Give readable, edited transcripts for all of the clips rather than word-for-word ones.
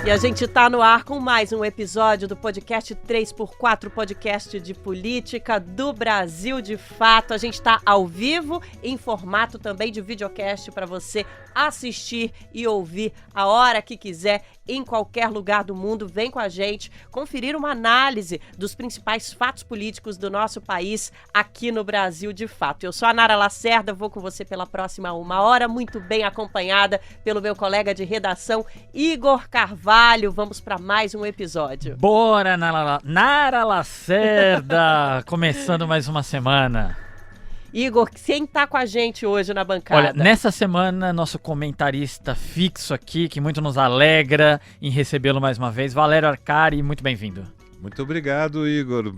E a gente tá no ar com mais um episódio do podcast 3x4, podcast de política do Brasil de Fato. A gente tá ao vivo, em formato também de videocast para você assistir e ouvir a hora que quiser, em qualquer lugar do mundo. Vem com a gente conferir uma análise dos principais fatos políticos do nosso país aqui no Brasil de Fato. Eu sou a Nara Lacerda, vou com você pela próxima uma hora, muito bem acompanhada pelo meu colega de redação, Igor Carvalho. Vamos para mais um episódio. Bora, Nara Lacerda! Começando mais uma semana. Igor, quem tá com a gente hoje na bancada? Olha, nessa semana, nosso comentarista fixo aqui, que muito nos alegra em recebê-lo mais uma vez, Valério Arcari, muito bem-vindo. Muito obrigado, Igor.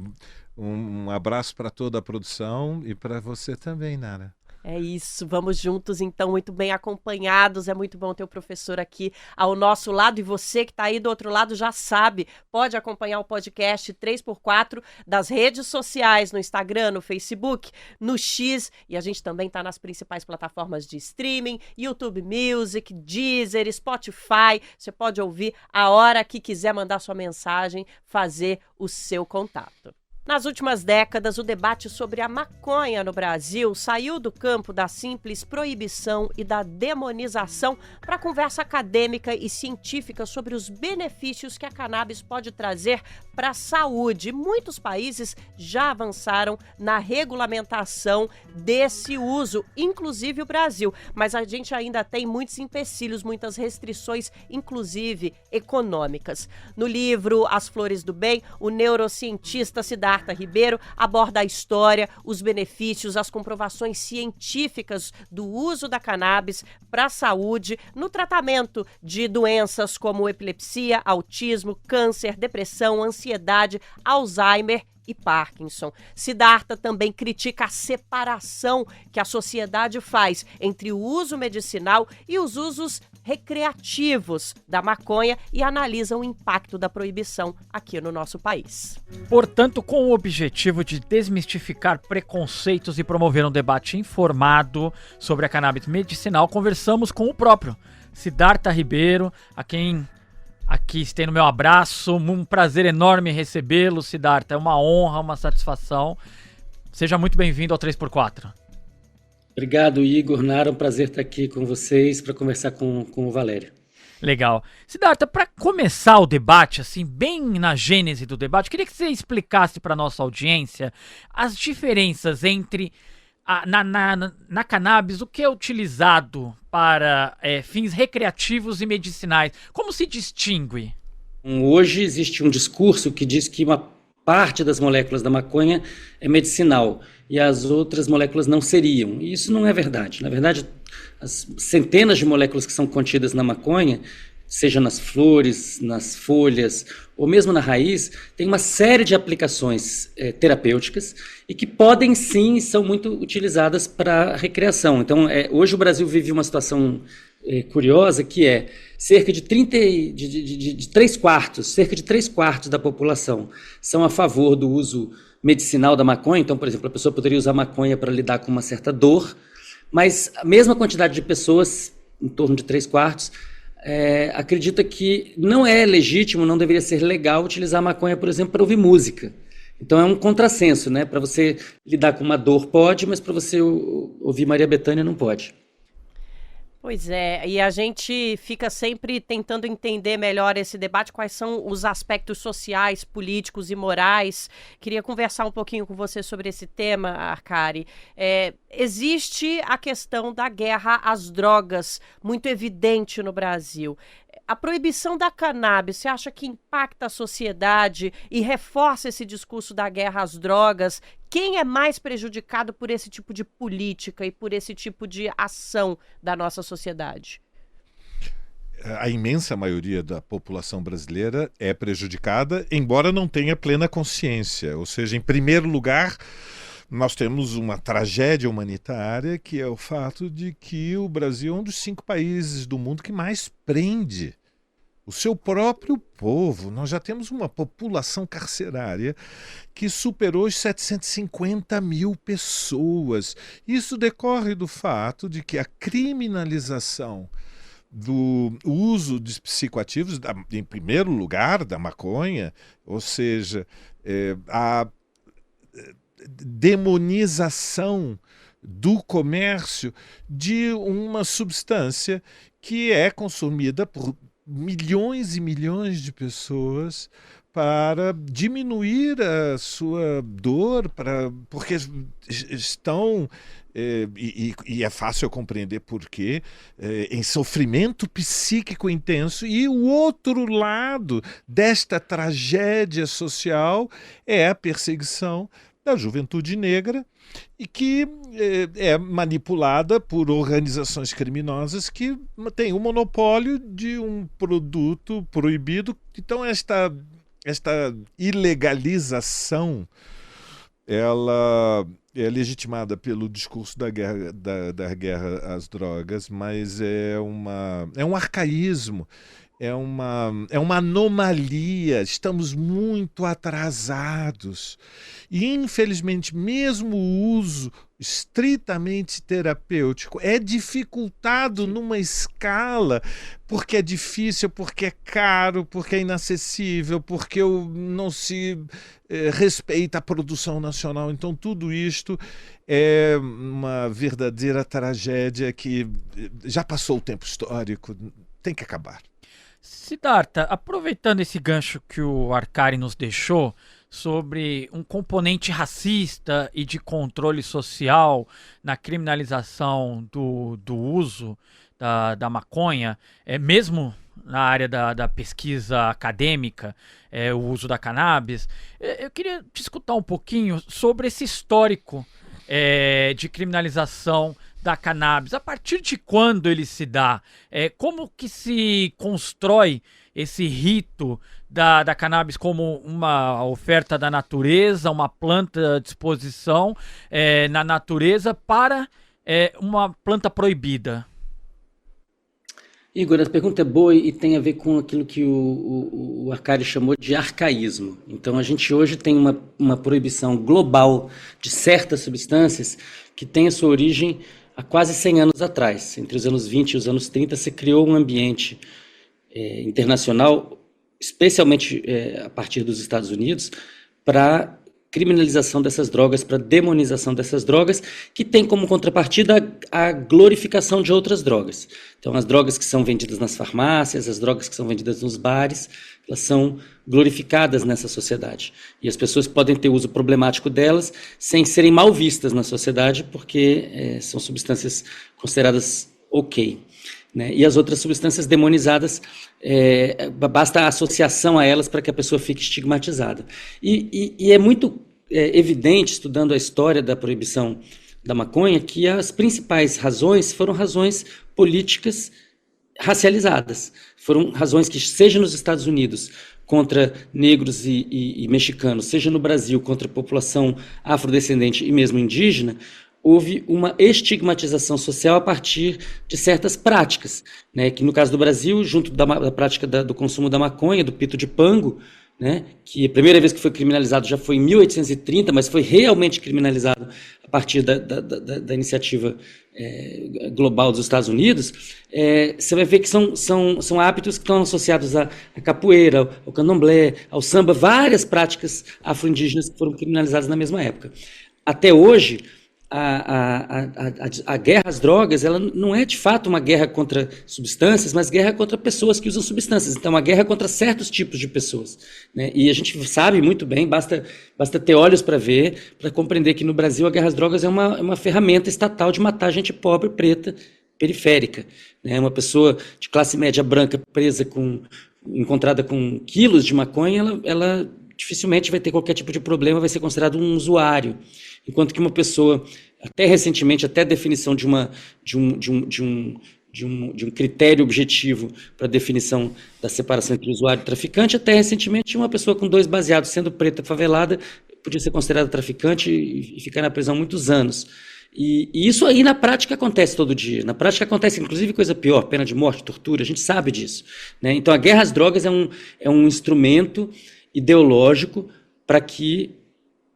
Um abraço para toda a produção e para você também, Nara. É isso, vamos juntos então, muito bem acompanhados. É muito bom ter o professor aqui ao nosso lado, e você que está aí do outro lado já sabe, pode acompanhar o podcast 3x4 das redes sociais, no Instagram, no Facebook, no X, e a gente também está nas principais plataformas de streaming, YouTube Music, Deezer, Spotify. Você pode ouvir a hora que quiser, mandar sua mensagem, fazer o seu contato. Nas últimas décadas, o debate sobre a maconha no Brasil saiu do campo da simples proibição e da demonização para a conversa acadêmica e científica sobre os benefícios que a cannabis pode trazer para a saúde. Muitos países já avançaram na regulamentação desse uso, inclusive o Brasil. Mas a gente ainda tem muitos empecilhos, muitas restrições, inclusive econômicas. No livro As Flores do Bem, o neurocientista Siddhartha Ribeiro aborda a história, os benefícios, as comprovações científicas do uso da cannabis para a saúde no tratamento de doenças como epilepsia, autismo, câncer, depressão, ansiedade, Alzheimer e Parkinson. Siddhartha também critica a separação que a sociedade faz entre o uso medicinal e os usos recreativos da maconha e analisa o impacto da proibição aqui no nosso país. Portanto, com o objetivo de desmistificar preconceitos e promover um debate informado sobre a cannabis medicinal, conversamos com o próprio Siddhartha Ribeiro, a quem aqui estendo meu abraço. Um prazer enorme recebê-lo, Siddhartha. É uma honra, uma satisfação. Seja muito bem-vindo ao 3x4. Obrigado, Igor, Nara. É um prazer estar aqui com vocês para conversar com o Valério. Legal. Siddhartha, para começar o debate, assim, bem na gênese do debate, queria que você explicasse para a nossa audiência as diferenças entre na cannabis, o que é utilizado para fins recreativos e medicinais. Como se distingue? Hoje existe um discurso que diz que uma parte das moléculas da maconha é medicinal e as outras moléculas não seriam. E isso não é verdade. Na verdade, as centenas de moléculas que são contidas na maconha, seja nas flores, nas folhas ou mesmo na raiz, tem uma série de aplicações terapêuticas e que podem sim, são muito utilizadas para recreação. Então, hoje o Brasil vive uma situação curiosa, que é cerca de 3 quartos da população são a favor do uso medicinal da maconha. Então, por exemplo, a pessoa poderia usar maconha para lidar com uma certa dor, mas a mesma quantidade de pessoas, em torno de 3 quartos, acredita que não é legítimo, não deveria ser legal utilizar a maconha, por exemplo, para ouvir música. Então é um contrassenso, né? Para você lidar com uma dor pode, mas para você ouvir Maria Bethânia não pode. Pois é, e a gente fica sempre tentando entender melhor esse debate, quais são os aspectos sociais, políticos e morais. Queria conversar um pouquinho com você sobre esse tema, Arcari. Existe a questão da guerra às drogas, muito evidente no Brasil. A proibição da cannabis, você acha que impacta a sociedade e reforça esse discurso da guerra às drogas? Quem é mais prejudicado por esse tipo de política e por esse tipo de ação da nossa sociedade? A imensa maioria da população brasileira é prejudicada, embora não tenha plena consciência. Ou seja, em primeiro lugar, nós temos uma tragédia humanitária, que é o fato de que o Brasil é um dos 5 países do mundo que mais prende o seu próprio povo. Nós já temos uma população carcerária que superou os 750 mil pessoas. Isso decorre do fato de que a criminalização do uso de psicoativos, em primeiro lugar, da maconha, ou seja, a demonização do comércio de uma substância que é consumida por milhões e milhões de pessoas para diminuir a sua dor, porque estão, e é fácil compreender por quê, em sofrimento psíquico intenso. E o outro lado desta tragédia social é a perseguição da juventude negra, e que é manipulada por organizações criminosas que têm o monopólio de um produto proibido. Então esta ilegalização, ela é legitimada pelo discurso da guerra às drogas, mas é um arcaísmo, é uma anomalia. Estamos muito atrasados. E, infelizmente, mesmo o uso estritamente terapêutico é dificultado numa escala, porque é difícil, porque é caro, porque é inacessível, porque não se respeita a produção nacional. Então, tudo isto é uma verdadeira tragédia que já passou o tempo histórico, tem que acabar. Siddhartha, aproveitando esse gancho que o Arcari nos deixou sobre um componente racista e de controle social na criminalização do uso da maconha, mesmo na área da pesquisa acadêmica, o uso da cannabis, eu queria te escutar um pouquinho sobre esse histórico de criminalização da cannabis. A partir de quando ele se dá? Como que se constrói esse rito da cannabis como uma oferta da natureza, uma planta à disposição na natureza para uma planta proibida? Igor, a pergunta é boa e tem a ver com aquilo que o Arcari chamou de arcaísmo. Então, a gente hoje tem uma proibição global de certas substâncias que tem a sua origem há quase 100 anos atrás. Entre os anos 20 e os anos 30, se criou um ambiente internacional, especialmente a partir dos Estados Unidos, para criminalização dessas drogas, para demonização dessas drogas, que tem como contrapartida a glorificação de outras drogas. Então, as drogas que são vendidas nas farmácias, as drogas que são vendidas nos bares, elas são glorificadas nessa sociedade. E as pessoas podem ter uso problemático delas sem serem mal vistas na sociedade, porque são substâncias consideradas ok. Né? E as outras substâncias demonizadas, basta a associação a elas para que a pessoa fique estigmatizada. E é muito evidente, estudando a história da proibição da maconha, que as principais razões foram razões políticas racializadas. Foram razões que, seja nos Estados Unidos, contra negros e mexicanos, seja no Brasil, contra a população afrodescendente e mesmo indígena, houve uma estigmatização social a partir de certas práticas, né, que no caso do Brasil, junto da prática do consumo da maconha, do pito de pango, né, que a primeira vez que foi criminalizado já foi em 1830, mas foi realmente criminalizado a partir da iniciativa global dos Estados Unidos, você vai ver que são hábitos que estão associados à capoeira, ao candomblé, ao samba, várias práticas afro-indígenas que foram criminalizadas na mesma época. Até hoje, a guerra às drogas, ela não é de fato uma guerra contra substâncias, mas guerra contra pessoas que usam substâncias. Então, uma guerra contra certos tipos de pessoas, né? E a gente sabe muito bem, basta ter olhos para ver, para compreender que no Brasil a guerra às drogas é uma ferramenta estatal de matar gente pobre, preta, periférica, né? Uma pessoa de classe média branca encontrada com quilos de maconha, ela dificilmente vai ter qualquer tipo de problema, vai ser considerado um usuário. Enquanto que uma pessoa, até recentemente, até a definição de um critério objetivo para a definição da separação entre usuário e traficante, até recentemente uma pessoa com 2 baseados, sendo preta favelada, podia ser considerada traficante e ficar na prisão muitos anos. E isso aí na prática acontece todo dia. Na prática acontece, inclusive, coisa pior, pena de morte, tortura, a gente sabe disso, né? Então a guerra às drogas é um instrumento ideológico para que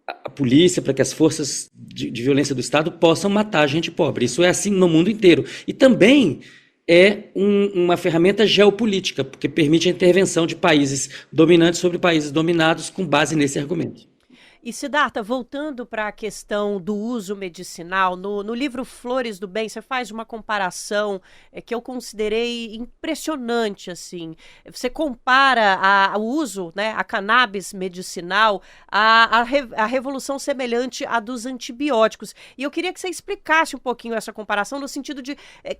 a polícia, para que as forças de violência do Estado possam matar gente pobre. Isso é assim no mundo inteiro. E também é uma ferramenta geopolítica, porque permite a intervenção de países dominantes sobre países dominados com base nesse argumento. E Siddhartha, voltando para a questão do uso medicinal, no livro Flores do Bem, você faz uma comparação que eu considerei impressionante, assim. Você compara o uso, né, a cannabis medicinal, a revolução semelhante à dos antibióticos. E eu queria que você explicasse um pouquinho essa comparação, no sentido de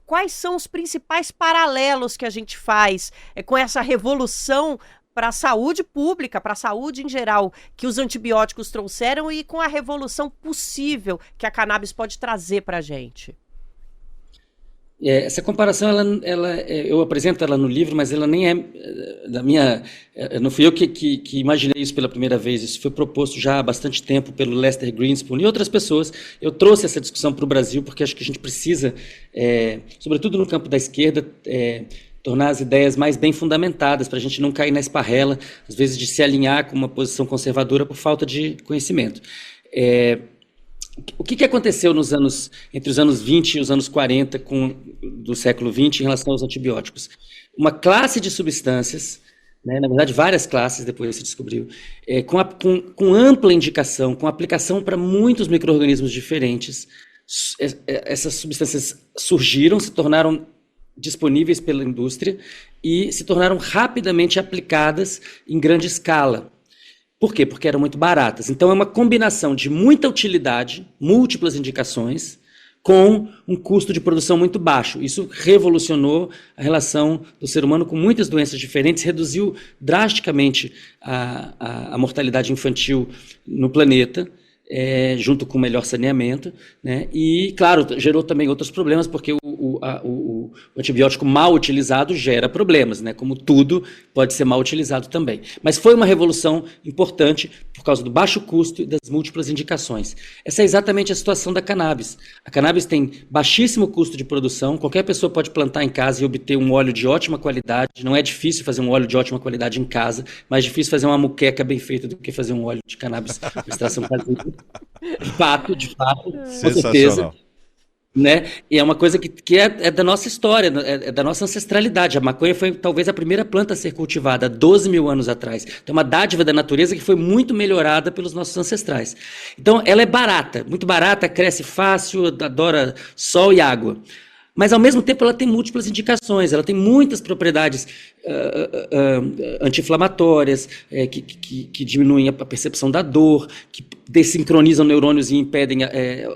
quais são os principais paralelos que a gente faz com essa revolução para a saúde pública, para a saúde em geral, que os antibióticos trouxeram e com a revolução possível que a cannabis pode trazer para a gente. Essa comparação, eu apresento ela no livro, mas ela nem é da minha... Não fui eu que imaginei isso pela primeira vez, isso foi proposto já há bastante tempo pelo Lester Greenspoon e outras pessoas. Eu trouxe essa discussão para o Brasil porque acho que a gente precisa, sobretudo no campo da esquerda, tornar as ideias mais bem fundamentadas, para a gente não cair na esparrela, às vezes de se alinhar com uma posição conservadora por falta de conhecimento. O que aconteceu entre os anos 20 e os anos 40 do século 20 em relação aos antibióticos? Uma classe de substâncias, né, na verdade várias classes, depois se descobriu, com ampla indicação, com aplicação para muitos micro-organismos diferentes. Essas substâncias surgiram, se tornaram disponíveis pela indústria e se tornaram rapidamente aplicadas em grande escala. Por quê? Porque eram muito baratas. Então é uma combinação de muita utilidade, múltiplas indicações, com um custo de produção muito baixo. Isso revolucionou a relação do ser humano com muitas doenças diferentes, reduziu drasticamente a mortalidade infantil no planeta, junto com o melhor saneamento, né? E, claro, gerou também outros problemas, porque o antibiótico mal utilizado gera problemas, né? Como tudo pode ser mal utilizado também. Mas foi uma revolução importante por causa do baixo custo e das múltiplas indicações. Essa é exatamente a situação da cannabis. A cannabis tem baixíssimo custo de produção, qualquer pessoa pode plantar em casa e obter um óleo de ótima qualidade. Não é difícil fazer um óleo de ótima qualidade em casa, mais difícil fazer uma muqueca bem feita do que fazer um óleo de cannabis com extração caseira. De fato, com certeza. Né? E é uma coisa que é da nossa história, é da nossa ancestralidade. A maconha foi talvez a primeira planta a ser cultivada há 12 mil anos atrás. Então, é uma dádiva da natureza que foi muito melhorada pelos nossos ancestrais. Então, ela é barata, muito barata, cresce fácil, adora sol e água. Mas, ao mesmo tempo, ela tem múltiplas indicações, ela tem muitas propriedades anti-inflamatórias, que diminuem a percepção da dor, que desincronizam neurônios e impedem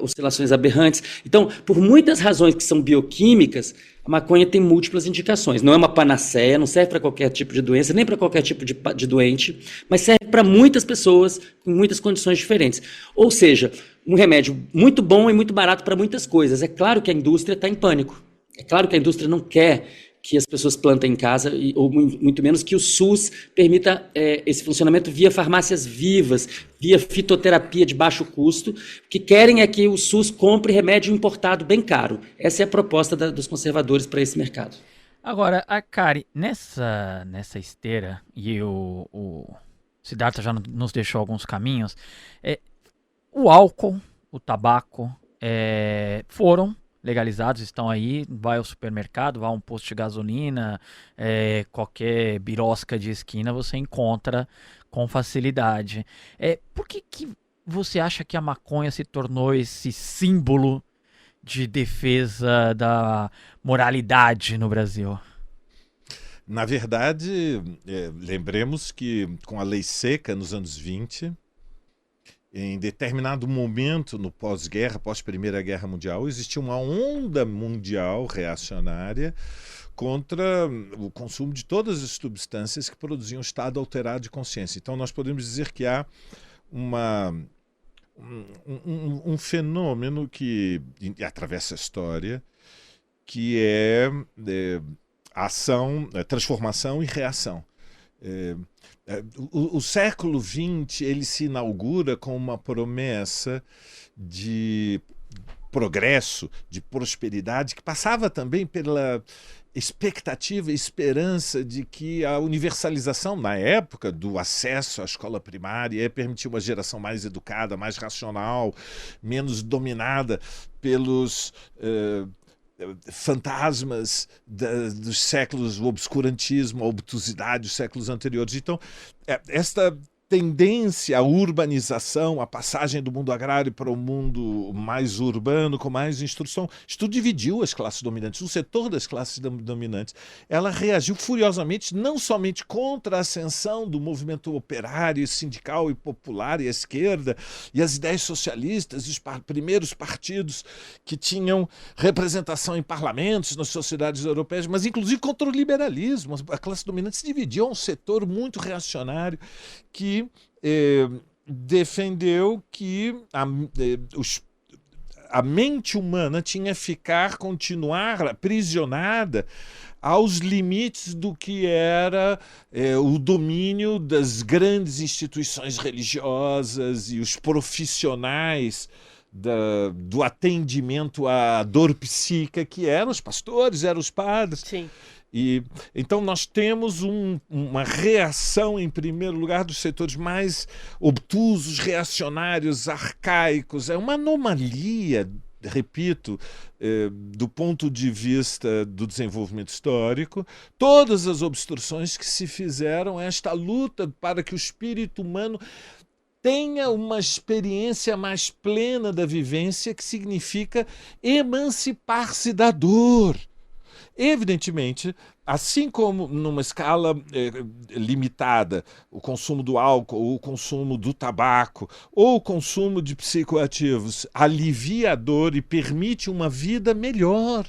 oscilações aberrantes. Então, por muitas razões que são bioquímicas, a maconha tem múltiplas indicações. Não é uma panaceia, não serve para qualquer tipo de doença, nem para qualquer tipo de doente, mas serve para muitas pessoas com muitas condições diferentes. Ou seja, um remédio muito bom e muito barato para muitas coisas. É claro que a indústria está em pânico. É claro que a indústria não quer que as pessoas plantem em casa, ou muito menos que o SUS permita esse funcionamento via farmácias vivas, via fitoterapia de baixo custo. O que querem é que o SUS compre remédio importado bem caro. Essa é a proposta dos conservadores para esse mercado. Agora, a Kari, nessa esteira, e o Siddhartha já nos deixou alguns caminhos, o álcool, o tabaco foram legalizados, estão aí, vai ao supermercado, vai a um posto de gasolina, qualquer birosca de esquina você encontra com facilidade. Por que você acha que a maconha se tornou esse símbolo de defesa da moralidade no Brasil? Na verdade, lembremos que com a lei seca nos anos 20, em determinado momento no pós-guerra, pós-Primeira Guerra Mundial, existia uma onda mundial reacionária contra o consumo de todas as substâncias que produziam estado alterado de consciência. Então nós podemos dizer que há um fenômeno que atravessa a história, que é ação, transformação e reação. O século XX ele se inaugura com uma promessa de progresso, de prosperidade, que passava também pela expectativa e esperança de que a universalização, na época, do acesso à escola primária ia permitir uma geração mais educada, mais racional, menos dominada pelos fantasmas dos séculos, o obscurantismo, a obtusidade dos séculos anteriores. Então, esta tendência à urbanização, a passagem do mundo agrário para o mundo mais urbano, com mais instrução, isto dividiu as classes dominantes, o setor das classes dominantes. Ela reagiu furiosamente, não somente contra a ascensão do movimento operário, sindical e popular e a esquerda, e as ideias socialistas, os primeiros partidos que tinham representação em parlamentos, nas sociedades europeias, mas inclusive contra o liberalismo. A classe dominante se dividiu a um setor muito reacionário que defendeu que a mente humana tinha que continuar aprisionada aos limites do que era o domínio das grandes instituições religiosas e os profissionais do atendimento à dor psíquica, que eram os pastores, eram os padres. Sim. Então nós temos uma reação, em primeiro lugar, dos setores mais obtusos, reacionários, arcaicos. É uma anomalia, repito, do ponto de vista do desenvolvimento histórico, todas as obstruções que se fizeram, esta luta para que o espírito humano tenha uma experiência mais plena da vivência, que significa emancipar-se da dor. Evidentemente, assim como numa escala limitada, o consumo do álcool, ou o consumo do tabaco, ou o consumo de psicoativos alivia a dor e permite uma vida melhor.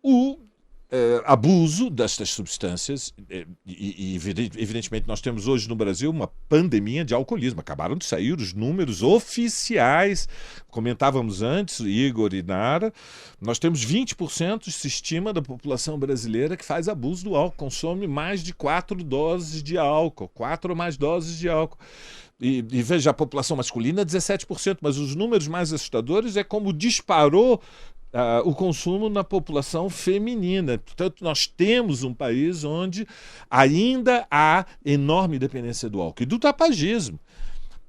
O abuso destas substâncias, e evidentemente nós temos hoje no Brasil uma pandemia de alcoolismo. Acabaram de sair os números oficiais, comentávamos antes, Igor e Nara, nós temos 20%, se estima, da população brasileira que faz abuso do álcool, consome mais de 4 doses de álcool, 4 ou mais doses de álcool. E veja, a população masculina 17%, mas os números mais assustadores é como disparou o consumo na população feminina. Portanto, nós temos um país onde ainda há enorme dependência do álcool e do tabagismo.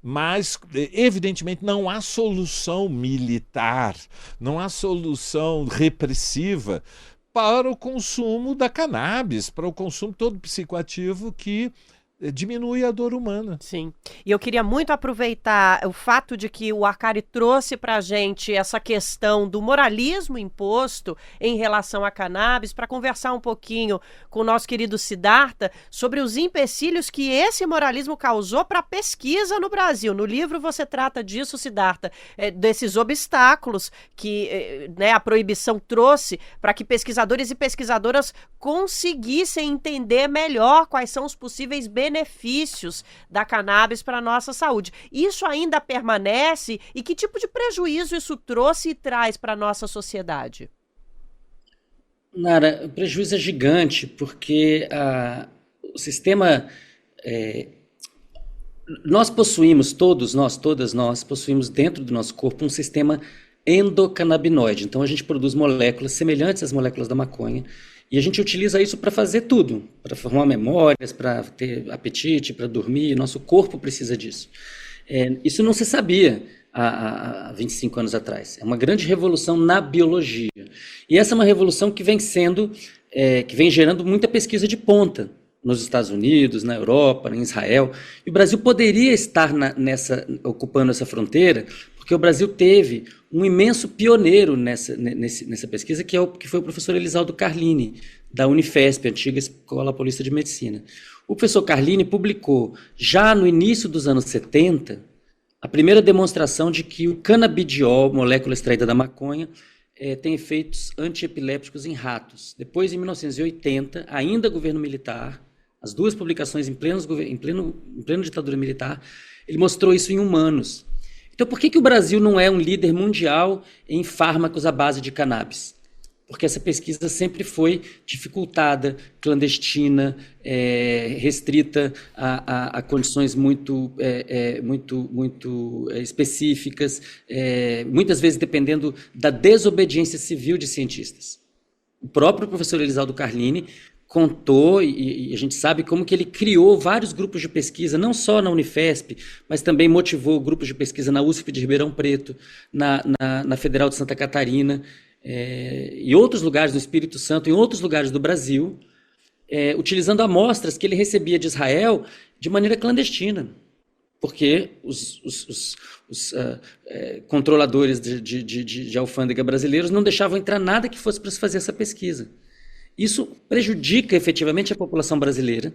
Mas, evidentemente, não há solução militar, não há solução repressiva para o consumo da cannabis, para o consumo todo psicoativo que diminui a dor humana. Sim. E eu queria muito aproveitar o fato de que o Arcari trouxe para a gente essa questão do moralismo imposto em relação à cannabis, para conversar um pouquinho com o nosso querido Siddhartha sobre os empecilhos que esse moralismo causou para a pesquisa no Brasil. No livro você trata disso, Siddhartha, desses obstáculos que a proibição trouxe para que pesquisadores e pesquisadoras conseguissem entender melhor quais são os possíveis benefícios da cannabis para a nossa saúde. Isso ainda permanece e que tipo de prejuízo isso trouxe e traz para a nossa sociedade? Nara, o prejuízo é gigante porque o sistema... nós possuímos, todas nós possuímos dentro do nosso corpo um sistema endocannabinoide. Então a gente produz moléculas semelhantes às moléculas da maconha. E a gente utiliza isso para fazer tudo, para formar memórias, para ter apetite, para dormir. Nosso corpo precisa disso. Isso não se sabia há 25 anos atrás. É uma grande revolução na biologia. E essa é uma revolução que vem gerando muita pesquisa de ponta nos Estados Unidos, na Europa, em Israel. E o Brasil poderia estar ocupando essa fronteira, porque o Brasil teve um imenso pioneiro nessa pesquisa, que foi o professor Elisaldo Carlini, da Unifesp, antiga Escola Paulista de Medicina. O professor Carlini publicou, já no início dos anos 70, a primeira demonstração de que o canabidiol, molécula extraída da maconha, tem efeitos antiepilépticos em ratos. Depois, em 1980, ainda governo militar, as duas publicações em plena ditadura militar, ele mostrou isso em humanos. Então, por que o Brasil não é um líder mundial em fármacos à base de cannabis? Porque essa pesquisa sempre foi dificultada, clandestina, restrita a condições muito específicas, muitas vezes dependendo da desobediência civil de cientistas. O próprio professor Elisaldo Carlini contou, e a gente sabe como que ele criou vários grupos de pesquisa, não só na Unifesp, mas também motivou grupos de pesquisa na USP de Ribeirão Preto, na Federal de Santa Catarina, em outros lugares do Espírito Santo, em outros lugares do Brasil, utilizando amostras que ele recebia de Israel de maneira clandestina, porque os controladores de alfândega brasileiros não deixavam entrar nada que fosse para se fazer essa pesquisa. Isso prejudica efetivamente a população brasileira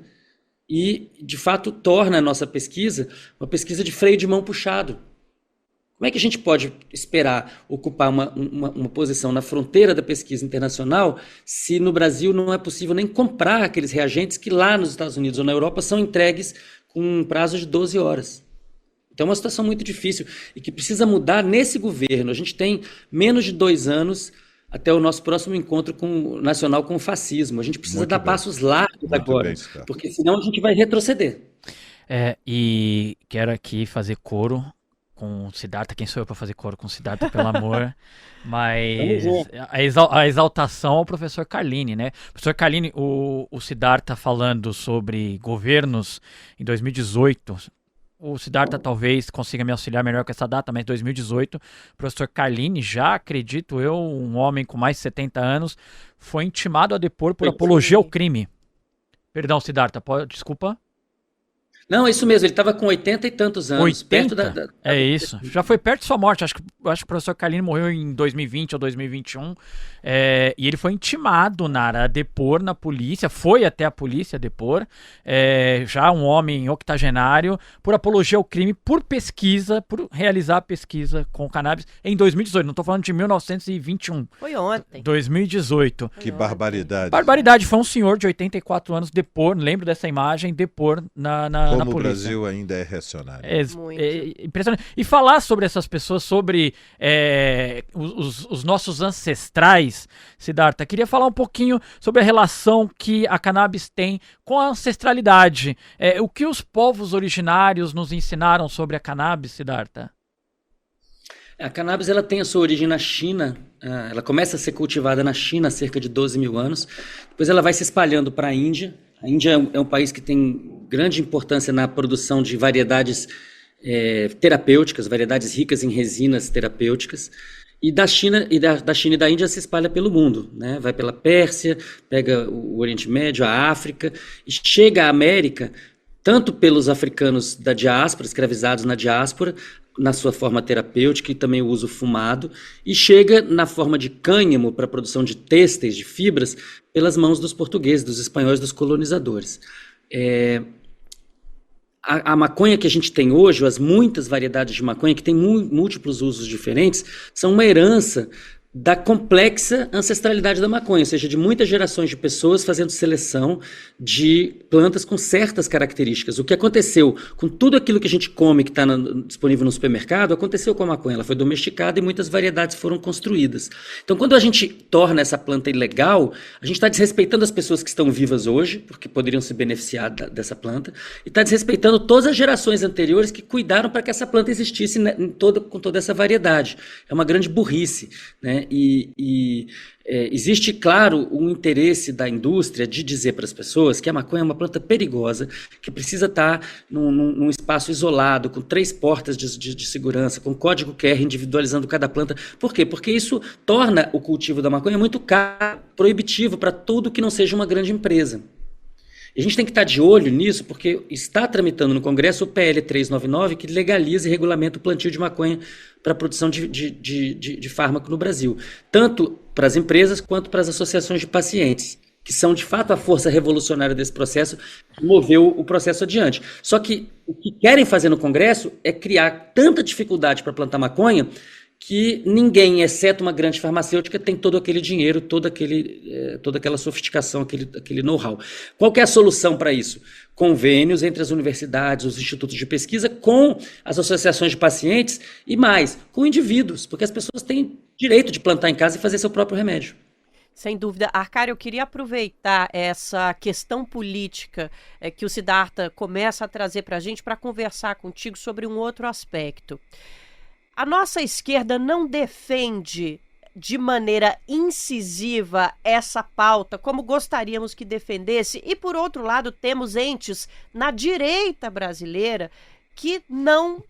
e, de fato, torna a nossa pesquisa uma pesquisa de freio de mão puxado. Como é que a gente pode esperar ocupar uma posição na fronteira da pesquisa internacional se no Brasil não é possível nem comprar aqueles reagentes que lá nos Estados Unidos ou na Europa são entregues com um prazo de 12 horas? Então é uma situação muito difícil e que precisa mudar nesse governo. A gente tem menos de 2 anos até o nosso próximo encontro nacional com o fascismo. A gente precisa dar passos largos agora, porque senão a gente vai retroceder. E quero aqui fazer coro com o Siddhartha. Quem sou eu para fazer coro com o Siddhartha, pelo amor? Mas a exaltação ao professor Carlini, né? Professor Carlini, o Siddhartha falando sobre governos em 2018... O Siddhartha talvez consiga me auxiliar melhor com essa data, mas 2018, o professor Carlini, já acredito eu, um homem com mais de 70 anos, foi intimado a depor por apologia ao crime. Perdão, Siddhartha, desculpa. Não, é isso mesmo, ele estava com 80 e tantos anos. 80? Perto é isso, já foi perto de sua morte. Acho que o professor Carlini morreu em 2020 ou 2021. E ele foi intimado, Nara, a depor na polícia, foi até a polícia depor, já um homem octogenário, por apologia ao crime, por pesquisa, por realizar pesquisa com cannabis em 2018. Não estou falando de 1921. Foi ontem. 2018. Que barbaridade. Barbaridade, foi um senhor de 84 anos depor, lembro dessa imagem, depor na Como o polícia. Brasil ainda é reacionário. Impressionante. E falar sobre essas pessoas, sobre os nossos ancestrais, Siddhartha, queria falar um pouquinho sobre a relação que a cannabis tem com a ancestralidade. O que os povos originários nos ensinaram sobre a cannabis, Siddhartha? A cannabis ela tem a sua origem na China, ela começa a ser cultivada na China há cerca de 12 mil anos, depois ela vai se espalhando para a Índia. A Índia é um país que tem grande importância na produção de variedades terapêuticas, variedades ricas em resinas terapêuticas. E da China e da Índia se espalha pelo mundo, né? Vai pela Pérsia, pega o Oriente Médio, a África, e chega à América, tanto pelos africanos da diáspora, escravizados na diáspora, na sua forma terapêutica e também o uso fumado, e chega na forma de cânhamo para a produção de têxteis, de fibras, pelas mãos dos portugueses, dos espanhóis, dos colonizadores. A maconha que a gente tem hoje, as muitas variedades de maconha, que tem múltiplos usos diferentes, são uma herança da complexa ancestralidade da maconha, ou seja, de muitas gerações de pessoas fazendo seleção de plantas com certas características. O que aconteceu com tudo aquilo que a gente come, que está disponível no supermercado, aconteceu com a maconha. Ela foi domesticada e muitas variedades foram construídas. Então, quando a gente torna essa planta ilegal, a gente está desrespeitando as pessoas que estão vivas hoje, porque poderiam se beneficiar dessa planta, e está desrespeitando todas as gerações anteriores que cuidaram para que essa planta existisse com toda essa variedade. É uma grande burrice, né? Existe, claro, um interesse da indústria de dizer para as pessoas que a maconha é uma planta perigosa, que precisa estar num espaço isolado, com 3 portas de segurança, com código QR individualizando cada planta. Por quê? Porque isso torna o cultivo da maconha muito caro, proibitivo para tudo que não seja uma grande empresa. E a gente tem que estar de olho nisso, porque está tramitando no Congresso o PL 399, que legaliza e regulamenta o plantio de maconha para a produção de fármaco no Brasil, tanto para as empresas quanto para as associações de pacientes, que são, de fato, a força revolucionária desse processo, que moveu o processo adiante. Só que o que querem fazer no Congresso é criar tanta dificuldade para plantar maconha que ninguém, exceto uma grande farmacêutica, tem todo aquele dinheiro, toda aquela sofisticação, aquele know-how. Qual que é a solução para isso? Convênios entre as universidades, os institutos de pesquisa, com as associações de pacientes e mais, com indivíduos, porque as pessoas têm direito de plantar em casa e fazer seu próprio remédio. Sem dúvida. Arcário, eu queria aproveitar essa questão política que o Siddhartha começa a trazer para a gente, para conversar contigo sobre um outro aspecto. A nossa esquerda não defende de maneira incisiva essa pauta como gostaríamos que defendesse, e por outro lado temos entes na direita brasileira que não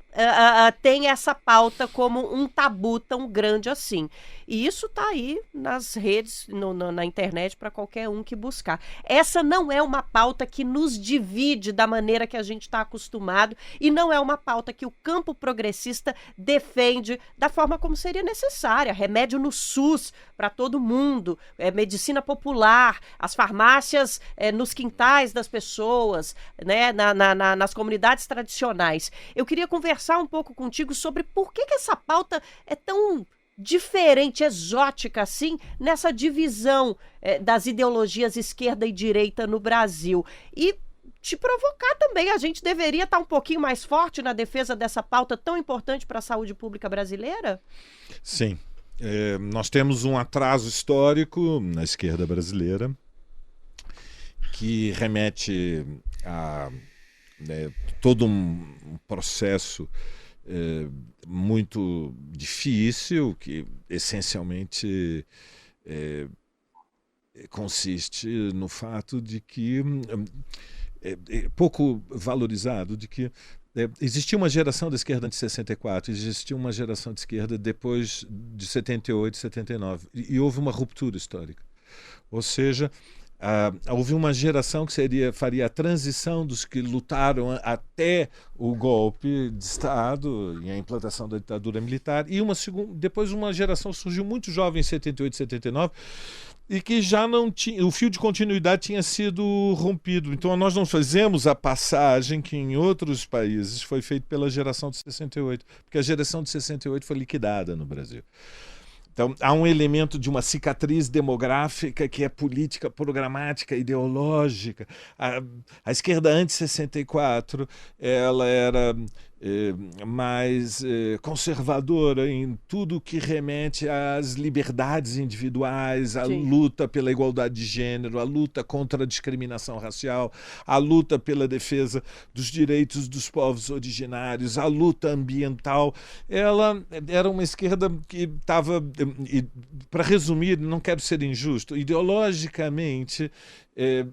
tem essa pauta como um tabu tão grande assim. E isso está aí nas redes, na internet, para qualquer um que buscar. Essa não é uma pauta que nos divide da maneira que a gente está acostumado e não é uma pauta que o campo progressista defende da forma como seria necessária. Remédio no SUS para todo mundo, medicina popular, as farmácias nos quintais das pessoas, né, nas comunidades tradicionais. Eu queria conversar um pouco contigo sobre por que essa pauta é tão diferente, exótica assim, nessa divisão das ideologias esquerda e direita no Brasil. E te provocar também, a gente deveria estar um pouquinho mais forte na defesa dessa pauta tão importante para a saúde pública brasileira? Sim. Nós temos um atraso histórico na esquerda brasileira que remete a todo um processo muito difícil, que essencialmente consiste no fato de que, pouco valorizado, de que existia uma geração da esquerda de 64, existia uma geração de esquerda depois de 78, 79, e houve uma ruptura histórica. Ou seja, houve uma geração que faria a transição dos que lutaram até o golpe de Estado e a implantação da ditadura militar, e depois uma geração surgiu muito jovem em 78, 79, e que já não tinha, o fio de continuidade tinha sido rompido. Então nós não fazemos a passagem que em outros países foi feita pela geração de 68, porque a geração de 68 foi liquidada no Brasil. Então, há um elemento de uma cicatriz demográfica que é política, programática, ideológica. A esquerda antes de 64, ela era mais conservadora em tudo que remete às liberdades individuais, à luta pela igualdade de gênero, a luta contra a discriminação racial, a luta pela defesa dos direitos dos povos originários, a luta ambiental. Ela era uma esquerda que estava, para resumir, não quero ser injusto, ideologicamente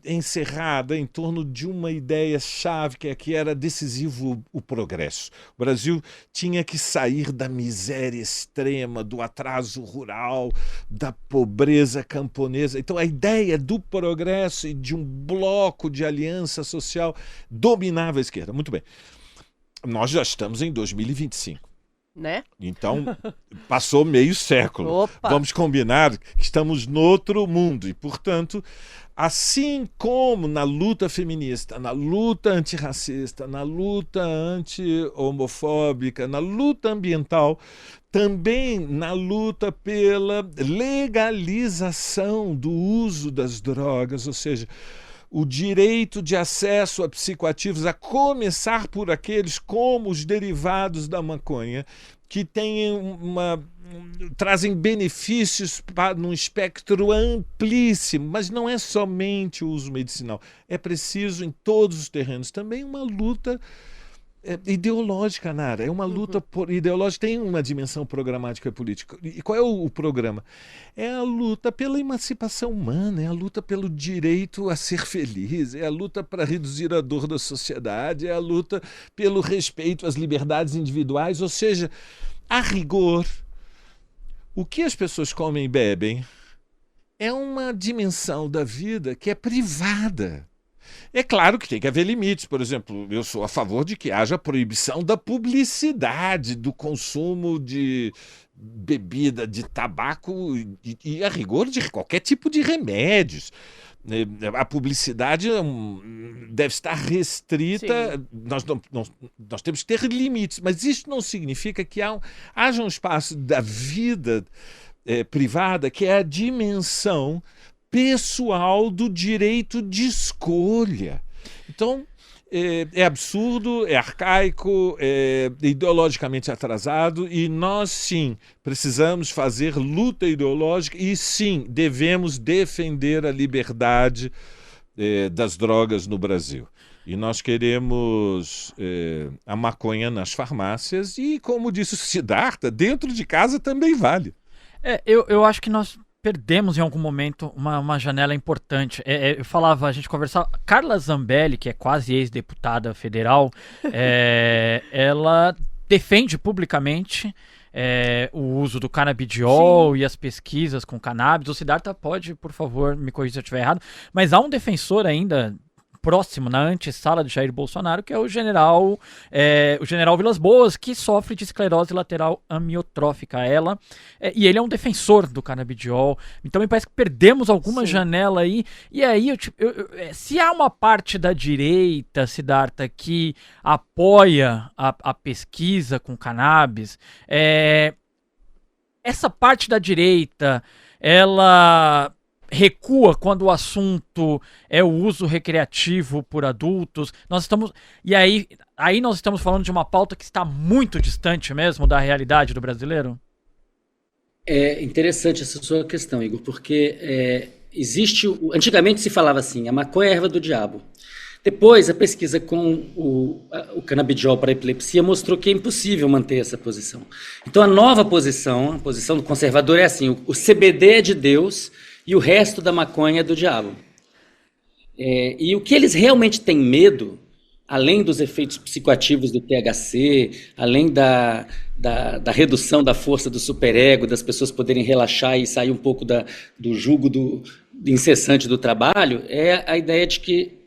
encerrada em torno de uma ideia-chave que era decisivo o progresso. O Brasil tinha que sair da miséria extrema, do atraso rural, da pobreza camponesa. Então a ideia do progresso e de um bloco de aliança social dominava a esquerda. Muito bem. Nós já estamos em 2025. Né? Então, passou meio século. Opa. Vamos combinar que estamos no outro mundo e, portanto, assim como na luta feminista, na luta antirracista, na luta anti-homofóbica, na luta ambiental, também na luta pela legalização do uso das drogas, ou seja, o direito de acesso a psicoativos, a começar por aqueles como os derivados da maconha, que trazem benefícios num espectro amplíssimo, mas não é somente o uso medicinal. É preciso, em todos os terrenos, também uma luta ideológica, Nara. É uma luta ideológica, tem uma dimensão programática e política. E qual é o programa? É a luta pela emancipação humana, é a luta pelo direito a ser feliz, é a luta para reduzir a dor da sociedade, é a luta pelo respeito às liberdades individuais. Ou seja, a rigor, o que as pessoas comem e bebem é uma dimensão da vida que é privada. É claro que tem que haver limites. Por exemplo, eu sou a favor de que haja proibição da publicidade, do consumo de bebida, de tabaco e a rigor, de qualquer tipo de remédios. A publicidade deve estar restrita. Nós temos que ter limites, mas isso não significa que haja um espaço da vida privada que é a dimensão pessoal do direito de escolha. Então, é absurdo, é arcaico, é ideologicamente atrasado, e nós, sim, precisamos fazer luta ideológica e, sim, devemos defender a liberdade das drogas no Brasil. E nós queremos a maconha nas farmácias e, como disse o Siddhartha, dentro de casa também vale. Eu acho que nós perdemos em algum momento uma janela importante. Eu falava, a gente conversava, Carla Zambelli, que é quase ex-deputada federal, ela defende publicamente o uso do canabidiol e as pesquisas com cannabis. O Siddhartha pode, por favor, me corrigir se eu estiver errado, mas há um defensor ainda próximo, na antessala de Jair Bolsonaro, que é o general Vilas Boas, que sofre de esclerose lateral amiotrófica, e ele é um defensor do canabidiol. Então me parece que perdemos alguma janela aí, e aí se há uma parte da direita, Siddhartha, que apoia a pesquisa com cannabis, essa parte da direita, ela recua quando o assunto é o uso recreativo por adultos. Aí nós estamos falando de uma pauta que está muito distante mesmo da realidade do brasileiro? É interessante essa sua questão, Igor, porque antigamente se falava assim, a maconha é a erva do diabo. Depois, a pesquisa com o canabidiol para epilepsia mostrou que é impossível manter essa posição. Então, a nova posição, a posição do conservador é assim, o CBD é de Deus e o resto da maconha é do diabo. E o que eles realmente têm medo, além dos efeitos psicoativos do THC, além da redução da força do superego, das pessoas poderem relaxar e sair um pouco do jugo do incessante do trabalho, é a ideia de que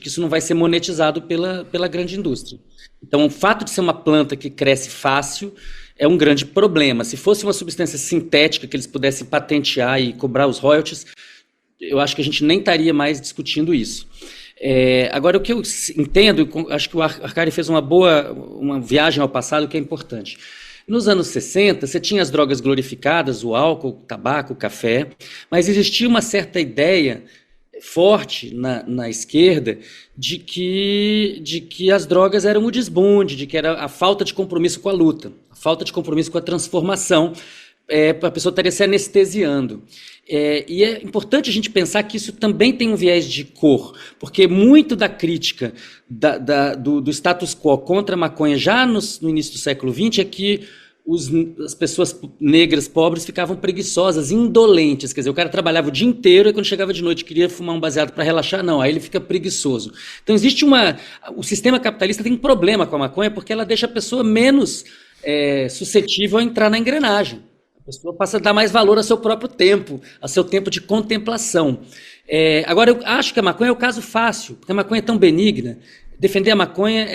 isso não vai ser monetizado pela grande indústria. Então, o fato de ser uma planta que cresce fácil é um grande problema. Se fosse uma substância sintética que eles pudessem patentear e cobrar os royalties, eu acho que a gente nem estaria mais discutindo isso. Agora, o que eu entendo, acho que o Arcari fez uma viagem ao passado que é importante. Nos anos 60, você tinha as drogas glorificadas, o álcool, o tabaco, o café, mas existia uma certa ideia forte na esquerda de que as drogas eram o desbunde, de que era a falta de compromisso com a luta, a falta de compromisso com a transformação, a pessoa estaria se anestesiando. E é importante a gente pensar que isso também tem um viés de cor, porque muito da crítica do status quo contra a maconha já no início do século XX é que as pessoas negras pobres ficavam preguiçosas, indolentes, quer dizer, o cara trabalhava o dia inteiro e quando chegava de noite queria fumar um baseado para relaxar, não, aí ele fica preguiçoso. Então o sistema capitalista tem um problema com a maconha porque ela deixa a pessoa menos suscetível a entrar na engrenagem. A pessoa passa a dar mais valor ao seu próprio tempo, ao seu tempo de contemplação. Agora, eu acho que a maconha é o caso fácil, porque a maconha é tão benigna. Defender a maconha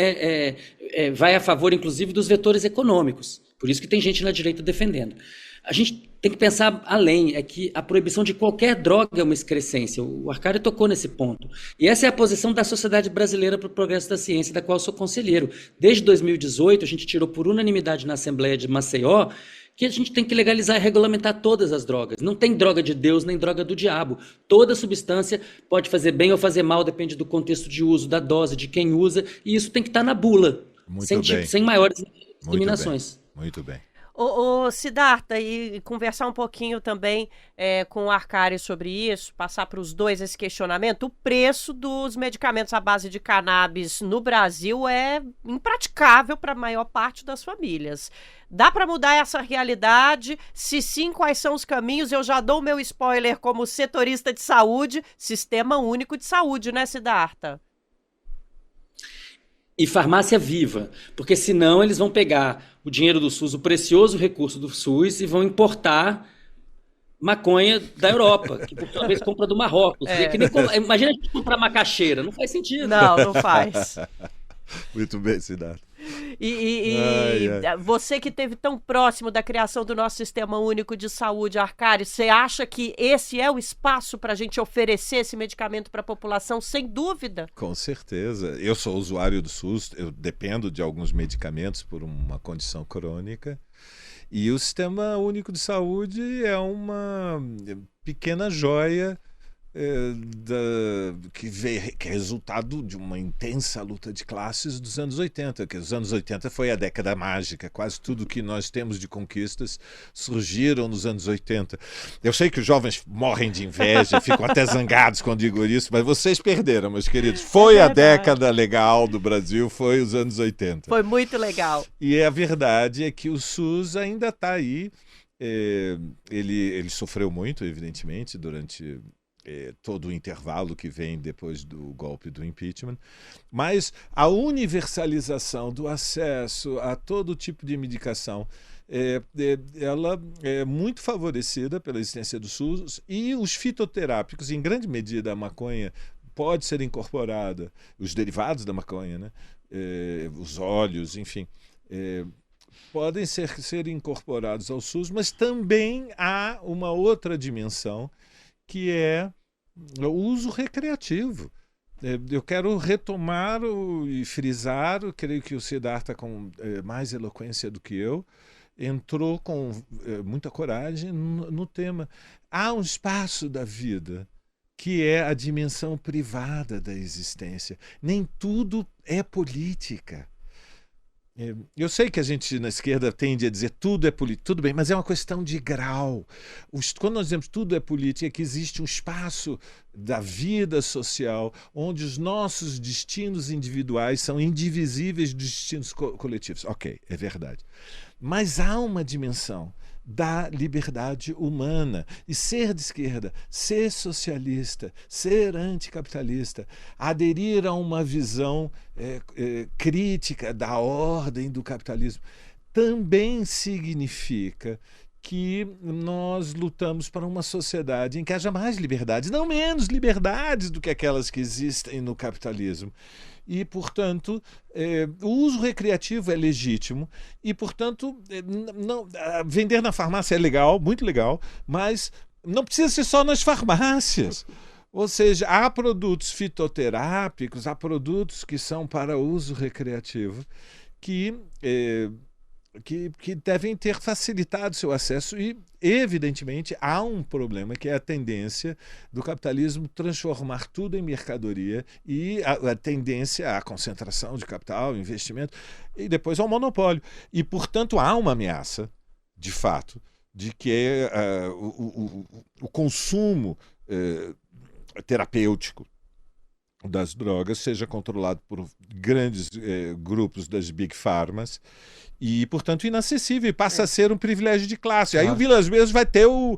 vai a favor, inclusive, dos vetores econômicos. Por isso que tem gente na direita defendendo. A gente tem que pensar além, que a proibição de qualquer droga é uma excrescência. O Arcari tocou nesse ponto. E essa é a posição da Sociedade Brasileira para o Progresso da Ciência, da qual eu sou conselheiro. Desde 2018, a gente tirou por unanimidade na Assembleia de Maceió que a gente tem que legalizar e regulamentar todas as drogas. Não tem droga de Deus nem droga do diabo. Toda substância pode fazer bem ou fazer mal, depende do contexto de uso, da dose, de quem usa, e isso tem que estar na bula, sem maiores discriminações. Muito bem. Ô Siddhartha, e conversar um pouquinho também com o Arcari sobre isso, passar para os dois esse questionamento. O preço dos medicamentos à base de cannabis no Brasil é impraticável para a maior parte das famílias. Dá para mudar essa realidade? Se sim, quais são os caminhos? Eu já dou o meu spoiler como setorista de saúde, Sistema Único de Saúde, né, Siddhartha? E farmácia viva, porque senão eles vão pegar o dinheiro do SUS, o precioso recurso do SUS, e vão importar maconha da Europa, que por sua vez compra do Marrocos. Imagina a gente comprar macaxeira, não faz sentido. Não faz. Muito bem, Siddhartha. Você que esteve tão próximo da criação do nosso Sistema Único de Saúde, Arcari, você acha que esse é o espaço para a gente oferecer esse medicamento para a população, sem dúvida? Com certeza. Eu sou usuário do SUS, eu dependo de alguns medicamentos por uma condição crônica, e o Sistema Único de Saúde é uma pequena joia que é resultado de uma intensa luta de classes dos anos 80, que os anos 80 foi a década mágica, quase tudo que nós temos de conquistas surgiram nos anos 80. Eu sei que os jovens morrem de inveja, ficam até zangados quando digo isso, mas vocês perderam, meus queridos. Foi a década legal do Brasil, foi os anos 80. Foi muito legal. E a verdade é que o SUS ainda está aí. Ele sofreu muito, evidentemente, durante todo o intervalo que vem depois do golpe do impeachment, mas a universalização do acesso a todo tipo de medicação, ela é muito favorecida pela existência do SUS, e os fitoterápicos, em grande medida a maconha pode ser incorporada, os derivados da maconha, né? Os óleos, enfim, podem ser incorporados ao SUS, mas também há uma outra dimensão, que é o uso recreativo. Eu quero retomar e frisar, eu creio que o Siddhartha, com mais eloquência do que eu, entrou com muita coragem no tema. Há um espaço da vida que é a dimensão privada da existência. Nem tudo é política. Eu sei que a gente na esquerda tende a dizer tudo é política, tudo bem, mas é uma questão de grau. Quando nós dizemos tudo é política, é que existe um espaço da vida social onde os nossos destinos individuais são indivisíveis dos destinos coletivos. Ok, é verdade. Mas há uma dimensão da liberdade humana. E ser de esquerda, ser socialista, ser anticapitalista, aderir a uma visão crítica da ordem do capitalismo, também significa que nós lutamos para uma sociedade em que haja mais liberdades, não menos liberdades do que aquelas que existem no capitalismo. E, portanto, o uso recreativo é legítimo e, portanto, vender na farmácia é legal, muito legal, mas não precisa ser só nas farmácias. Ou seja, há produtos fitoterápicos, há produtos que são para uso recreativo que devem ter facilitado seu acesso e, evidentemente, há um problema que é a tendência do capitalismo transformar tudo em mercadoria e a tendência à concentração de capital, investimento e depois ao monopólio. E, portanto, há uma ameaça, de fato, de que o consumo terapêutico das drogas seja controlado por grandes grupos das Big Pharmas e, portanto, inacessível, e passa a ser um privilégio de classe. Aí o Vilas Boas vai ter o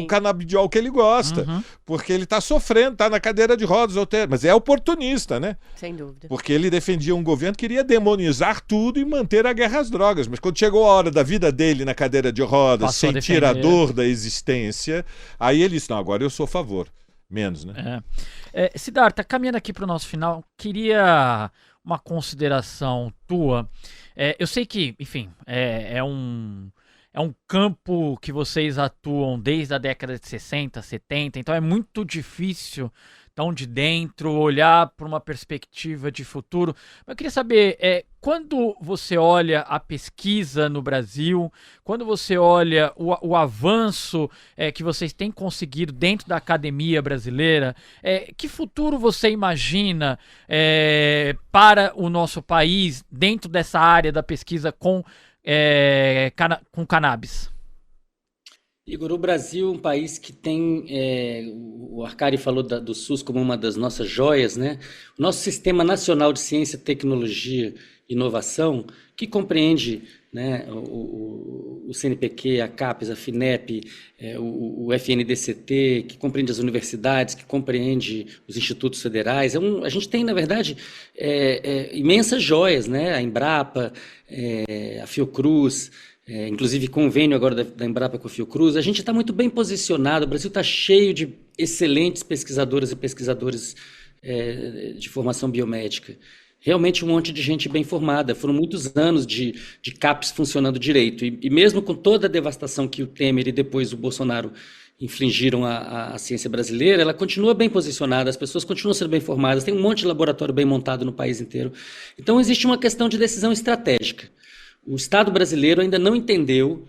canabidiol que ele gosta, porque ele está sofrendo, está na cadeira de rodas, mas é oportunista, né? Sem dúvida. Porque ele defendia um governo que queria demonizar tudo e manter a guerra às drogas, mas quando chegou a hora da vida dele na cadeira de rodas, sentir a dor da existência, aí ele disse, não, agora eu sou a favor. Menos, né? Siddhartha, caminhando aqui para o nosso final, queria uma consideração tua. Eu sei que, enfim, é um campo que vocês atuam desde a década de 60, 70, então é muito difícil, tão de dentro, olhar para uma perspectiva de futuro. Mas eu queria saber, quando você olha a pesquisa no Brasil, quando você olha o avanço que vocês têm conseguido dentro da academia brasileira, que futuro você imagina para o nosso país dentro dessa área da pesquisa com cannabis? Igor, o Brasil é um país que tem, o Arcari falou do SUS como uma das nossas joias, né? O nosso Sistema Nacional de Ciência, Tecnologia e Inovação, que compreende, né, o CNPq, a CAPES, a FINEP, o FNDCT, que compreende as universidades, que compreende os institutos federais. A gente tem, na verdade, imensas joias, né? A Embrapa, a Fiocruz, inclusive convênio agora da Embrapa com a Fiocruz. A gente está muito bem posicionado, o Brasil está cheio de excelentes pesquisadoras e pesquisadores de formação biomédica. Realmente um monte de gente bem formada. Foram muitos anos de CAPES funcionando direito. E mesmo com toda a devastação que o Temer e depois o Bolsonaro infligiram à ciência brasileira, ela continua bem posicionada, as pessoas continuam sendo bem formadas, tem um monte de laboratório bem montado no país inteiro. Então existe uma questão de decisão estratégica. O Estado brasileiro ainda não entendeu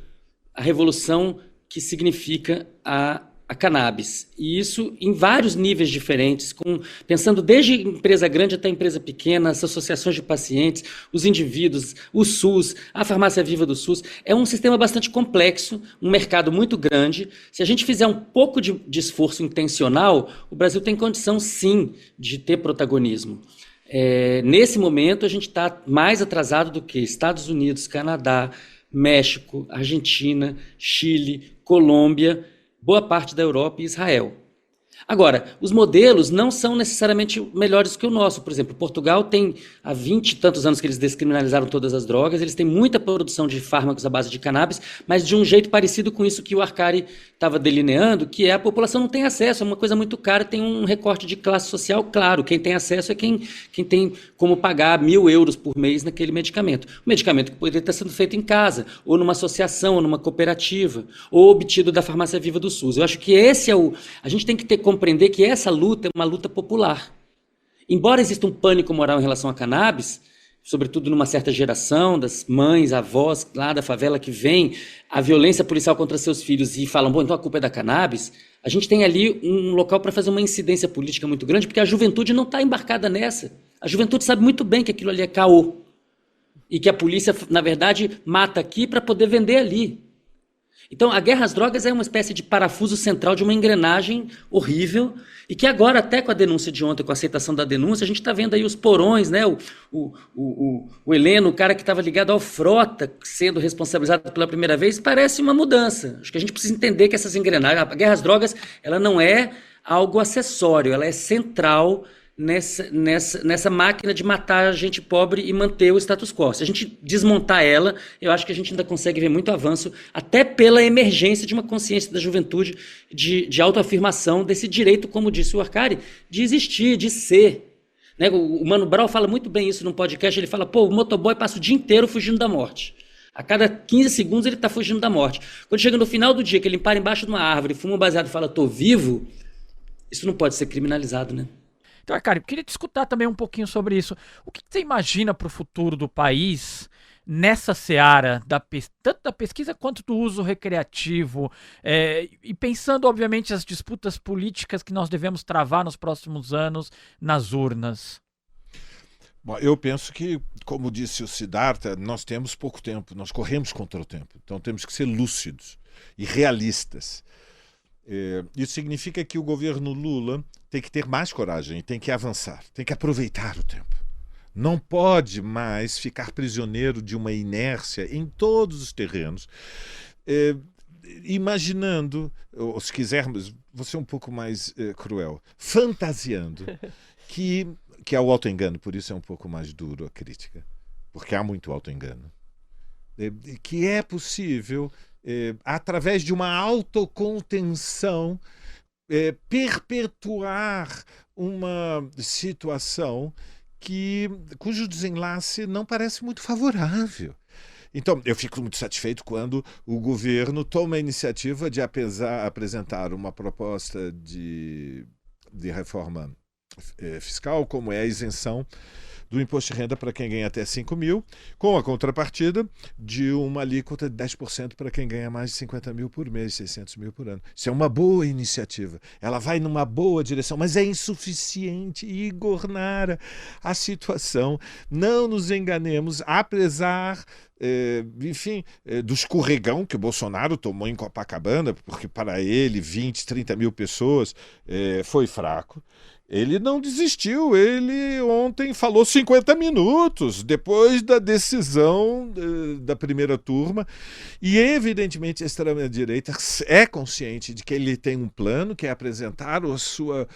a revolução que significa a cannabis. E isso em vários níveis diferentes, pensando desde empresa grande até empresa pequena, as associações de pacientes, os indivíduos, o SUS, a farmácia viva do SUS. É um sistema bastante complexo, um mercado muito grande. Se a gente fizer um pouco de esforço intencional, o Brasil tem condição, sim, de ter protagonismo. Nesse momento, a gente está mais atrasado do que Estados Unidos, Canadá, México, Argentina, Chile, Colômbia, boa parte da Europa e Israel. Agora, os modelos não são necessariamente melhores que o nosso. Por exemplo, Portugal tem há 20 e tantos anos que eles descriminalizaram todas as drogas, eles têm muita produção de fármacos à base de cannabis, mas de um jeito parecido com isso que o Arcari estava delineando, que é a população não tem acesso, é uma coisa muito cara, tem um recorte de classe social claro. Quem tem acesso é quem tem como pagar 1.000 euros por mês naquele medicamento. Um medicamento que poderia estar sendo feito em casa, ou numa associação, ou numa cooperativa, ou obtido da farmácia viva do SUS. Eu acho que esse é a gente tem que compreender que essa luta é uma luta popular. Embora exista um pânico moral em relação à cannabis, sobretudo numa certa geração das mães, avós lá da favela que vem a violência policial contra seus filhos e falam, bom, então a culpa é da cannabis, a gente tem ali um local para fazer uma incidência política muito grande, porque a juventude não está embarcada nessa. A juventude sabe muito bem que aquilo ali é caô. E que a polícia, na verdade, mata aqui para poder vender ali. Então, a guerra às drogas é uma espécie de parafuso central de uma engrenagem horrível e que agora, até com a denúncia de ontem, com a aceitação da denúncia, a gente está vendo aí os porões, né? O Heleno, o cara que estava ligado ao Frota, sendo responsabilizado pela primeira vez, parece uma mudança. Acho que a gente precisa entender que essas engrenagens, a guerra às drogas, ela não é algo acessório, ela é central nessa máquina de matar a gente pobre e manter o status quo. Se a gente desmontar ela, eu acho que a gente ainda consegue ver muito avanço, até pela emergência de uma consciência da juventude de autoafirmação desse direito, como disse o Arcari, de existir, de ser. Né? O Mano Brown fala muito bem isso num podcast, ele fala, o motoboy passa o dia inteiro fugindo da morte. A cada 15 segundos ele está fugindo da morte. Quando chega no final do dia, que ele para embaixo de uma árvore, fuma um baseado e fala, tô vivo, isso não pode ser criminalizado, né? Então, cara, eu queria te escutar também um pouquinho sobre isso. O que você imagina para o futuro do país nessa seara, tanto da pesquisa quanto do uso recreativo, e pensando, obviamente, as disputas políticas que nós devemos travar nos próximos anos nas urnas? Bom, eu penso que, como disse o Siddhartha, nós temos pouco tempo, nós corremos contra o tempo. Então temos que ser lúcidos e realistas. Isso significa que o governo Lula tem que ter mais coragem, tem que avançar, tem que aproveitar o tempo. Não pode mais ficar prisioneiro de uma inércia em todos os terrenos, imaginando, ou se quisermos, vou ser um pouco mais cruel, fantasiando que é o autoengano, por isso é um pouco mais duro a crítica, porque há muito autoengano. Que é possível, através de uma autocontenção, perpetuar uma situação cujo desenlace não parece muito favorável. Então, eu fico muito satisfeito quando o governo toma a iniciativa de apresentar uma proposta de reforma fiscal, como é a isenção do imposto de renda para quem ganha até 5 mil, com a contrapartida de uma alíquota de 10% para quem ganha mais de 50 mil por mês, 600 mil por ano. Isso é uma boa iniciativa. Ela vai numa boa direção, mas é insuficiente e ignorar a situação. Não nos enganemos, apesar do escorregão que o Bolsonaro tomou em Copacabana, porque para ele 20, 30 mil pessoas foi fraco. Ele não desistiu, ele ontem falou 50 minutos depois da decisão da primeira turma e evidentemente a extrema-direita é consciente de que ele tem um plano que é apresentar a sua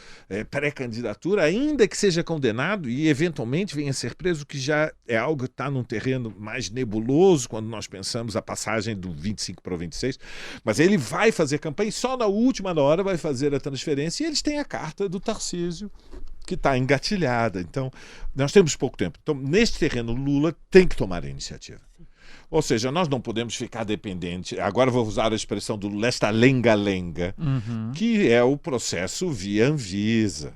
pré-candidatura, ainda que seja condenado e eventualmente venha a ser preso, que já é algo que está num terreno mais nebuloso quando nós pensamos a passagem do 25 para o 26, mas ele vai fazer campanha e só na última hora vai fazer a transferência e eles têm a carta do Tarcísio que está engatilhada. Então, nós temos pouco tempo. Então, neste terreno, Lula tem que tomar a iniciativa. Ou seja, nós não podemos ficar dependentes. Agora vou usar a expressão do lesta lenga-lenga, que é o processo via Anvisa.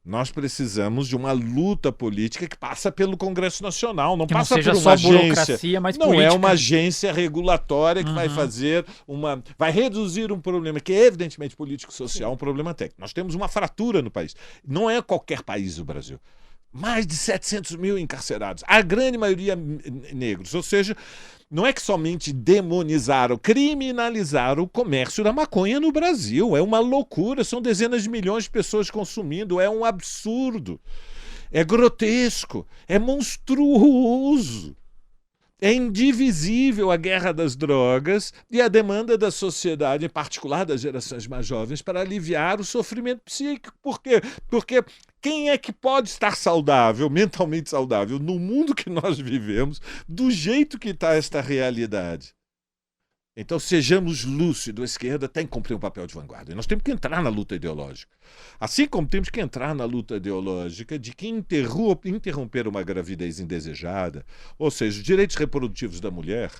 Nós precisamos de uma luta política que passa pelo Congresso Nacional, não passa por uma agência, mas não política. É uma agência regulatória que vai fazer vai reduzir um problema que é evidentemente político-social, um problema técnico. Nós temos uma fratura no país. Não é qualquer país o Brasil. Mais de 700 mil encarcerados, a grande maioria negros, ou seja, não é que somente demonizaram, criminalizaram o comércio da maconha no Brasil. É uma loucura, são dezenas de milhões de pessoas consumindo, é um absurdo, é grotesco, é monstruoso. É indivisível a guerra das drogas e a demanda da sociedade, em particular das gerações mais jovens, para aliviar o sofrimento psíquico. Por quê? Porque quem é que pode estar saudável, mentalmente saudável, no mundo que nós vivemos, do jeito que está esta realidade? Então, sejamos lúcidos, a esquerda tem que cumprir um papel de vanguarda. E nós temos que entrar na luta ideológica. Assim como temos que entrar na luta ideológica de que interromper uma gravidez indesejada, ou seja, os direitos reprodutivos da mulher,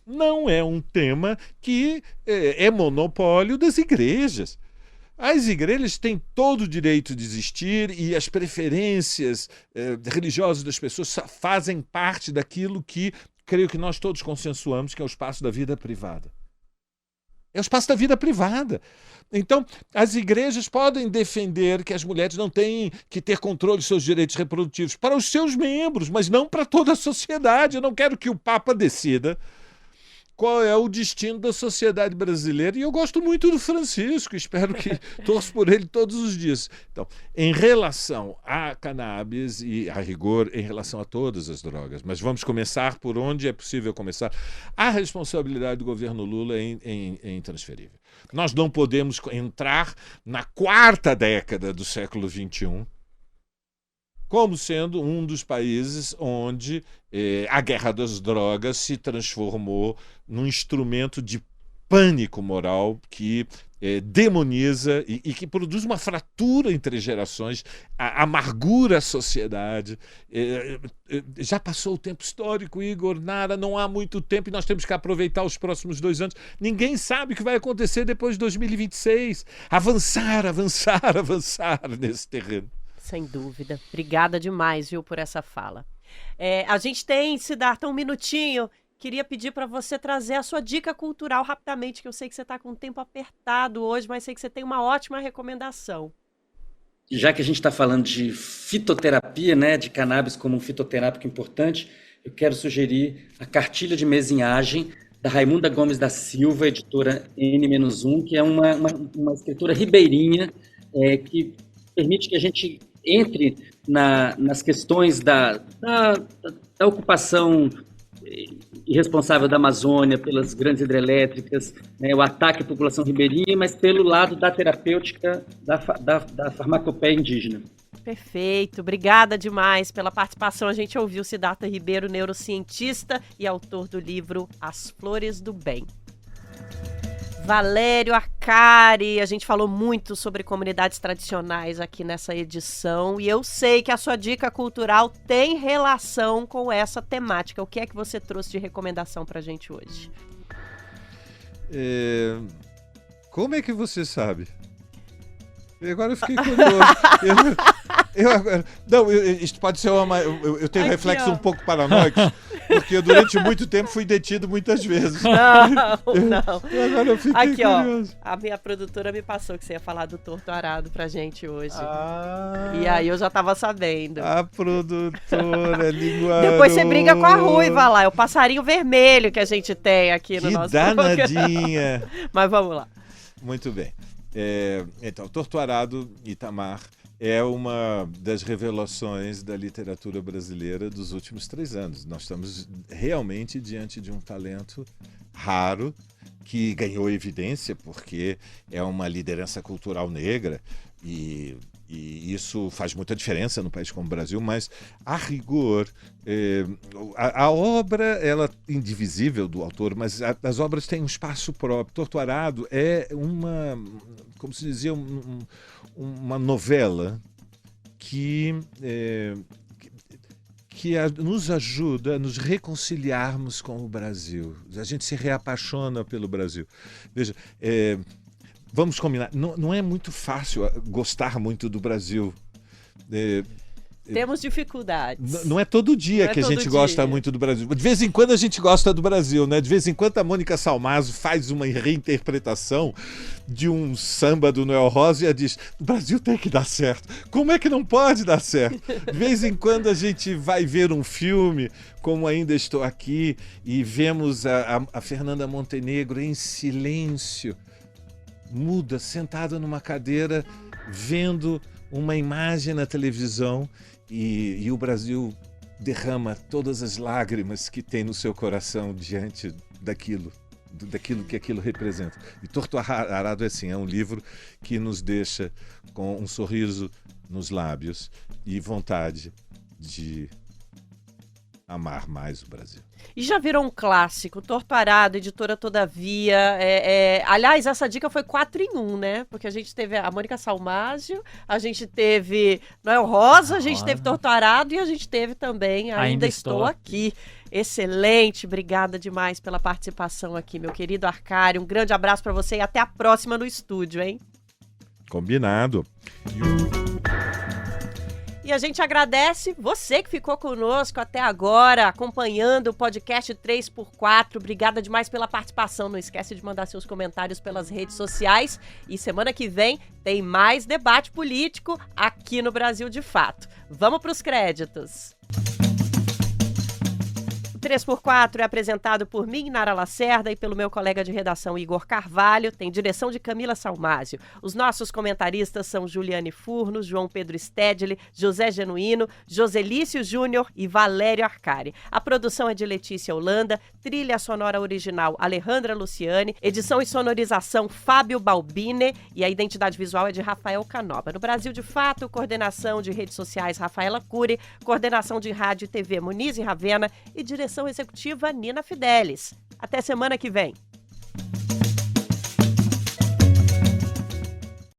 não é um tema que é monopólio das igrejas. As igrejas têm todo o direito de existir e as preferências religiosas das pessoas fazem parte daquilo que creio que nós todos consensuamos que é o espaço da vida privada. É o espaço da vida privada. Então, as igrejas podem defender que as mulheres não têm que ter controle de seus direitos reprodutivos para os seus membros, mas não para toda a sociedade. Eu não quero que o Papa decida qual é o destino da sociedade brasileira. E eu gosto muito do Francisco, espero que torço por ele todos os dias. Então, em relação à cannabis e, a rigor, em relação a todas as drogas, mas vamos começar por onde é possível começar. A responsabilidade do governo Lula é intransferível. Nós não podemos entrar na 4ª década do século XXI como sendo um dos países onde a guerra das drogas se transformou num instrumento de pânico moral que demoniza e que produz uma fratura entre gerações, amargura a sociedade. Já passou o tempo histórico, Igor, Nara, não há muito tempo e nós temos que aproveitar os próximos 2 anos. Ninguém sabe o que vai acontecer depois de 2026. Avançar nesse terreno. Sem dúvida. Obrigada demais, viu, por essa fala. A gente tem, Siddhartha, um minutinho. Queria pedir para você trazer a sua dica cultural rapidamente, que eu sei que você está com o tempo apertado hoje, mas sei que você tem uma ótima recomendação. Já que a gente está falando de fitoterapia, né, de cannabis como um fitoterápico importante, eu quero sugerir a Cartilha de Mesinhagem, da Raimunda Gomes da Silva, editora N-1, que é uma escritora ribeirinha que permite que a gente entre nas questões da ocupação irresponsável da Amazônia pelas grandes hidrelétricas, né, o ataque à população ribeirinha, mas pelo lado da terapêutica da farmacopeia indígena. Perfeito, obrigada demais pela participação. A gente ouviu Siddhartha Ribeiro, neurocientista e autor do livro As Flores do Bem. Valério Arcari, a gente falou muito sobre comunidades tradicionais aqui nessa edição e eu sei que a sua dica cultural tem relação com essa temática. O que é que você trouxe de recomendação pra gente hoje? Como é que você sabe? Agora eu fiquei curioso. Isto pode ser eu tenho reflexos um pouco paranoicos, porque eu durante muito tempo fui detido muitas vezes. Não. Agora eu fiquei curioso. A minha produtora me passou que você ia falar do torto arado pra gente hoje. E aí eu já tava sabendo. A produtora, linguaruda. Depois você briga com a Ruiva lá, é o passarinho vermelho que a gente tem aqui no nosso danadinha. Mas vamos lá. Muito bem. Então, Torto Arado, Itamar, é uma das revelações da literatura brasileira dos últimos 3 anos. Nós estamos realmente diante de um talento raro que ganhou evidência porque é uma liderança cultural negra e isso faz muita diferença no país como o Brasil, mas, a rigor, a obra ela é indivisível do autor, mas as obras têm um espaço próprio. Torto Arado é como se dizia, uma novela que nos ajuda a nos reconciliarmos com o Brasil. A gente se reapaixona pelo Brasil. Veja, vamos combinar, não é muito fácil gostar muito do Brasil. Temos dificuldades. Não é todo dia que a gente gosta muito do Brasil. De vez em quando a gente gosta do Brasil, né? De vez em quando a Mônica Salmazo faz uma reinterpretação de um samba do Noel Rosa e diz: o Brasil tem que dar certo. Como é que não pode dar certo? De vez em quando a gente vai ver um filme, como Ainda Estou Aqui, e vemos a Fernanda Montenegro em silêncio, muda, sentada numa cadeira, vendo uma imagem na televisão, e o Brasil derrama todas as lágrimas que tem no seu coração diante daquilo que aquilo representa. E Torto Arado é assim, é um livro que nos deixa com um sorriso nos lábios e vontade de amar mais o Brasil. E já virou um clássico, Torto Arado, editora Todavia. Aliás, essa dica foi 4 em 1, né? Porque a gente teve a Mônica Salmásio, a gente teve Noel Rosa, a gente teve Torto Arado e a gente teve também Ainda Estou Aqui. Excelente, obrigada demais pela participação aqui, meu querido Arcário. Um grande abraço para você e até a próxima no estúdio, hein? Combinado. E a gente agradece você que ficou conosco até agora, acompanhando o podcast 3x4. Obrigada demais pela participação. Não esquece de mandar seus comentários pelas redes sociais. E semana que vem tem mais debate político aqui no Brasil de Fato. Vamos para os créditos. 3x4 é apresentado por mim, Nara Lacerda, e pelo meu colega de redação Igor Carvalho. Tem direção de Camila Salmásio. Os nossos comentaristas são Juliane Furno, João Pedro Stedley, José Genuíno, Joselício Júnior e Valério Arcari. A produção é de Letícia Holanda, trilha sonora original Alejandra Luciani, edição e sonorização Fábio Balbine e a identidade visual é de Rafael Canova. No Brasil de Fato, coordenação de redes sociais Rafaela Cury, coordenação de rádio e TV Muniz e Ravena e direção executiva Nina Fidelis. Até semana que vem.